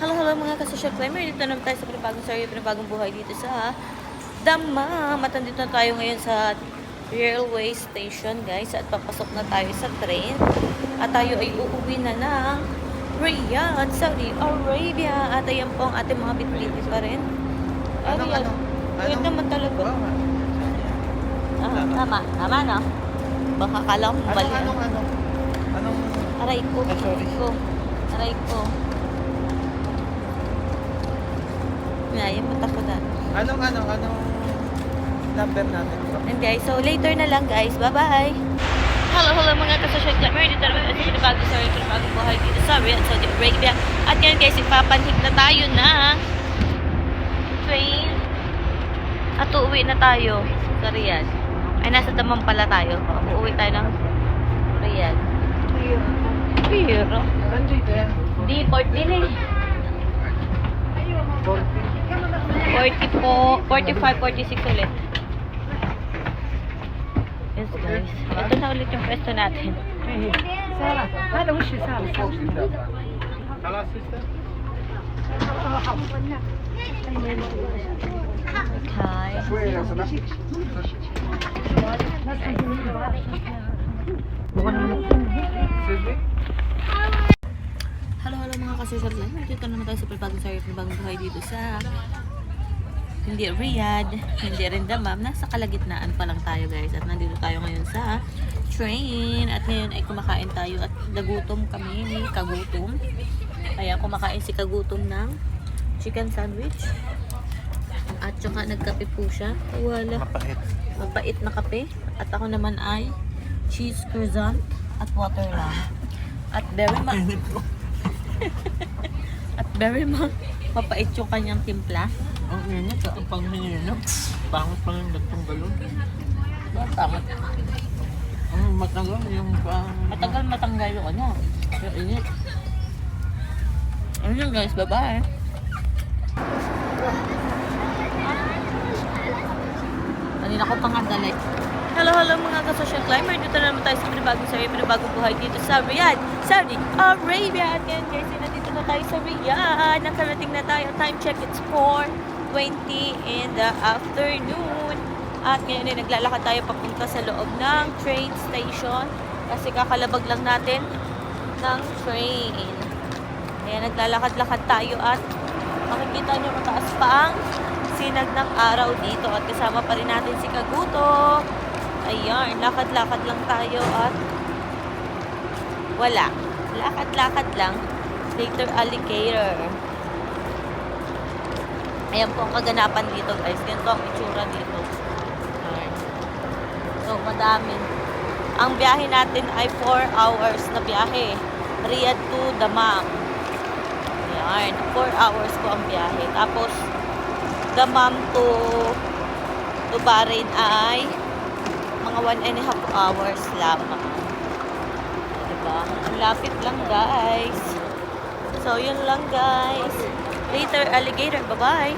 Hello, hello mga ka-social climber. Dito naman tayo sa panibagong story, panibagong buhay dito sa Damam. At nandito na tayo ngayon sa railway station, guys. At papasok na tayo sa train. At tayo ay uuwi na ng Riyadh, Saudi Arabia. At ayan po ang ating mga bitbiti pa rin. Riyadh. Wait naman talaga. Tama. Tama na. Baka kala ko mali. Anong Aray ko. sorry. Aray ko. Yan, mata ko na. Anong number natin? And guys, so later na lang guys. Bye-bye! Hello mga ka-social climber. Dito naman tayo sa bagong story, bagong buhay dito sa Riyadh, Saudi Arabia. At ngayon guys, ipapanhig na tayo ng train. At uuwi na tayo sa Riyadh. Ay, nasa Damam pala tayo. Uuwi tayo ng Riyadh. Pero? Di, port din eh. 45, 46 ulit. Yes guys. Ito na ulit yung pwesto natin. سارة هذا وش سارة؟ خلاص sister? Okay. Excuse me? Hello mga ka-social climber. Dito naman tayo sa panibagong story, panibagong buhay dito sa hindi Riyadh, hindi rin Damam. Nasa kalagitnaan pa lang tayo guys. At nandito tayo ngayon sa train. At ngayon ay kumakain tayo at nagutom kami ni Kagutom. Kaya kumakain si Kagutom ng chicken sandwich. At saka nagkape po siya. Wala. Mapait. Mapait na kape. At ako naman ay cheese croissant at water lang. At very mapait yung kanyang timpla. Ang init ang panghinino. Bangot pa yung latong galon. Tama. Ang matagal yung Matagal matanggal yung ano. Yung init. Ano yun guys, bye-bye. Kanina ko pang andalay. Hello mga ka-social climber. Dito na naman tayo sa panibagong story, panibagong buhay dito sa Riyadh, Saudi Arabia. At ngayon guys, nandito na tayo sa Riyadh. Nakarating na tayo. Time check, it's 4:20 in the afternoon. At ngayon ay naglalakad tayo papunta sa loob ng train station. Kasi kakalabag lang natin ng train. Ayan, naglalakad-lakad tayo at makikita nyo mataas pa ang sinag ng araw dito. At kasama pa rin natin si Kaguto. Ayan, lakad-lakad lang tayo at wala. Lakad-lakad lang. Later alligator. Ayan po ang kaganapan dito guys. Ganito ang itsura dito. Ayan. So, madami. Ang biyahe natin ay 4 hours na biyahe. Riyadh to Damam. Ayan. 4 hours po ang biyahe. Tapos, Damam to Bahrain ay mga 1.5 hours lamang. Diba? Ang lapit lang guys. So, yun lang guys. Later alligator. Bye-bye.